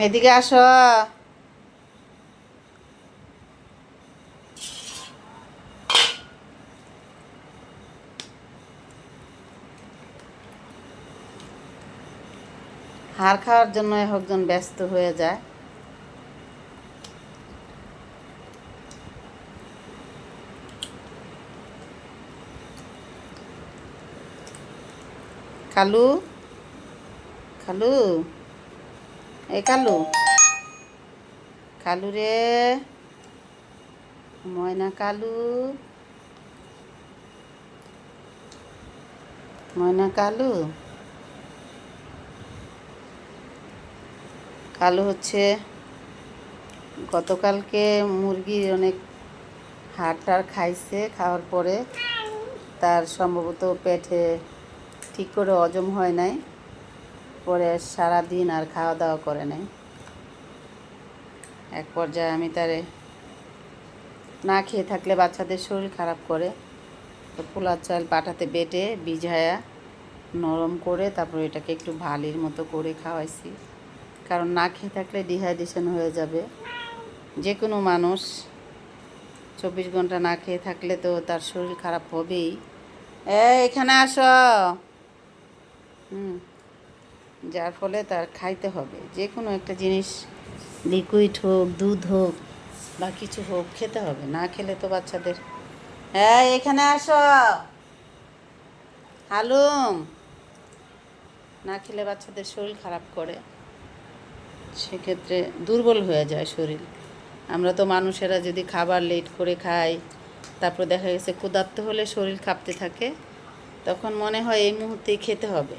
এদিকে আসো। হাড় খাওয়ার জন্য একজন ব্যস্ত হয়ে যায়। কালু, কালু, এই কালু, কালু রে, ময়না কালু, ময়না কালু। কালু হচ্ছে গতকালকে মুরগির অনেক হাড় টাড় খাইছে, খাওয়ার পরে তার সম্ভবত পেটে ঠিক করে হজম হয় নাই, পরে সারাদিন আর খাওয়া দাওয়া করে নাই। এক পর্যায়ে আমি তারে না খেয়ে থাকলে বাচ্চাদের শরীর খারাপ করে, তো পোলার চাল পাটাতে বেটে ভিজায়া নরম করে তারপর এটাকে একটু ভালির মতো করে খাওয়াইছি, কারণ না খেয়ে থাকলে ডিহাইড্রেশন হয়ে যাবে। যে কোনো মানুষ 24 ঘন্টা না খেয়ে থাকলে তো তার শরীর খারাপ হবেই। এখানে আসো। যার ফলে তার খাইতে হবে যে কোনো একটা জিনিস, লিকুইড হোক, দুধ হোক বা কিছু হোক, খেতে হবে। না খেলে তো বাচ্চাদের এখানে আসো হালুম, না খেলে বাচ্চাদের শরীর খারাপ করে, সেক্ষেত্রে দুর্বল হয়ে যায় শরীর। আমরা তো মানুষেরা যদি খাবার লেট করে খাই, তারপর দেখা গেছে ক্ষুধার্ত হলে শরীর কাঁপতে থাকে, তখন মনে হয় এই মুহূর্তেই খেতে হবে।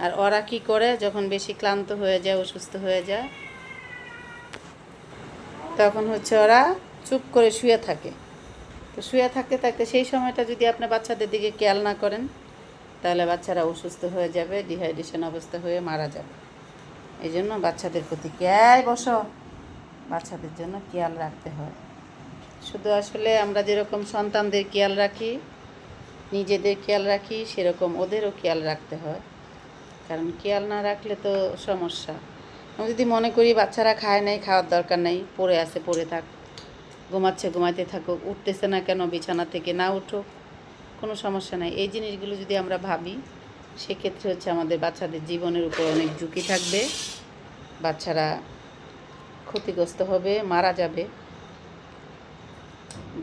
আর ওরা কি করে, যখন বেশি ক্লান্ত হয়ে যায়, অসুস্থ হয়ে যায়, তখন হচ্ছে ওরা চুপ করে শুয়ে থাকে। তো শুয়ে থাকতে থাকতে সেই সময়টা যদি আপনি বাচ্চাদের দিকে খেয়াল না করেন, তাহলে বাচ্চারা অসুস্থ হয়ে যাবে, ডিহাইড্রেশন অবস্থা হয়ে মারা যাবে। এই জন্য বাচ্চাদের প্রতি বসো, বাচ্চাদের জন্য খেয়াল রাখতে হয়। শুধু আসলে আমরা যেরকম সন্তানদের খেয়াল রাখি, নিজেদের খেয়াল রাখি, সেরকম ওদেরও খেয়াল রাখতে হয়। কারণ খেয়াল না রাখলে তো সমস্যা। আমি যদি মনে করি বাচ্চারা খায় নাই, খাওয়ার দরকার নেই, পড়ে আছে পড়ে থাক, ঘুমাচ্ছে ঘুমাইতে থাকুক, উঠতেছে না কেন বিছানা থেকে, না উঠুক, কোনো সমস্যা নাই। এই জিনিসগুলো যদি আমরা ভাবি, সেক্ষেত্রে হচ্ছে আমাদের বাচ্চাদের জীবনের উপর অনেক ঝুঁকি থাকবে, বাচ্চারা ক্ষতিগ্রস্ত হবে, মারা যাবে।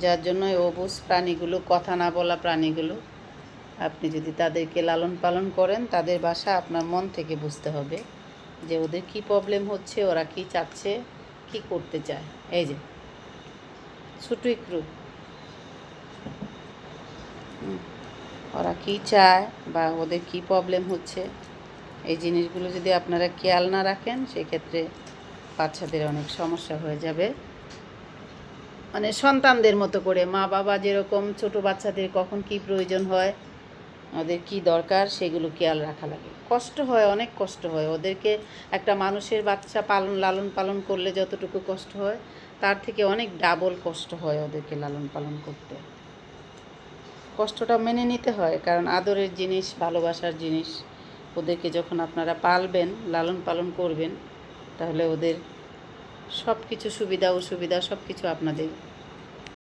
যার জন্য অবুঝ প্রাণীগুলো, কথা না বলা প্রাণীগুলো, আপনি যদি তাদেরকে লালন পালন করেন, তাদের ভাষা আপনার মন থেকে বুঝতে হবে যে ওদের কী প্রবলেম হচ্ছে, ওরা কী চাচ্ছে, কী করতে চায়। এই যে ছোটো একটু ওরা কী চায় বা ওদের কী প্রবলেম হচ্ছে, এই জিনিসগুলো যদি আপনারা খেয়াল না রাখেন, সেক্ষেত্রে বাচ্চাদের অনেক সমস্যা হয়ে যাবে। মানে সন্তানদের মতো করে মা বাবা যেরকম ছোট বাচ্চাদের কখন কি প্রয়োজন হয়, ওদের কি দরকার, সেগুলো খেয়াল রাখা লাগে। কষ্ট হয়, অনেক কষ্ট হয় ওদেরকে। একটা মানুষের বাচ্চা লালন পালন করলে যতটুকু কষ্ট হয়, তার থেকে অনেক ডাবল কষ্ট হয় ওদেরকে লালন পালন করতে। কষ্টটা মেনে নিতে হয়, কারণ আদরের জিনিস, ভালোবাসার জিনিস। ওদেরকে যখন আপনারা পালবেন, লালন পালন করবেন, তাহলে ওদের সব কিছু সুবিধা অসুবিধা সব কিছু আপনাদের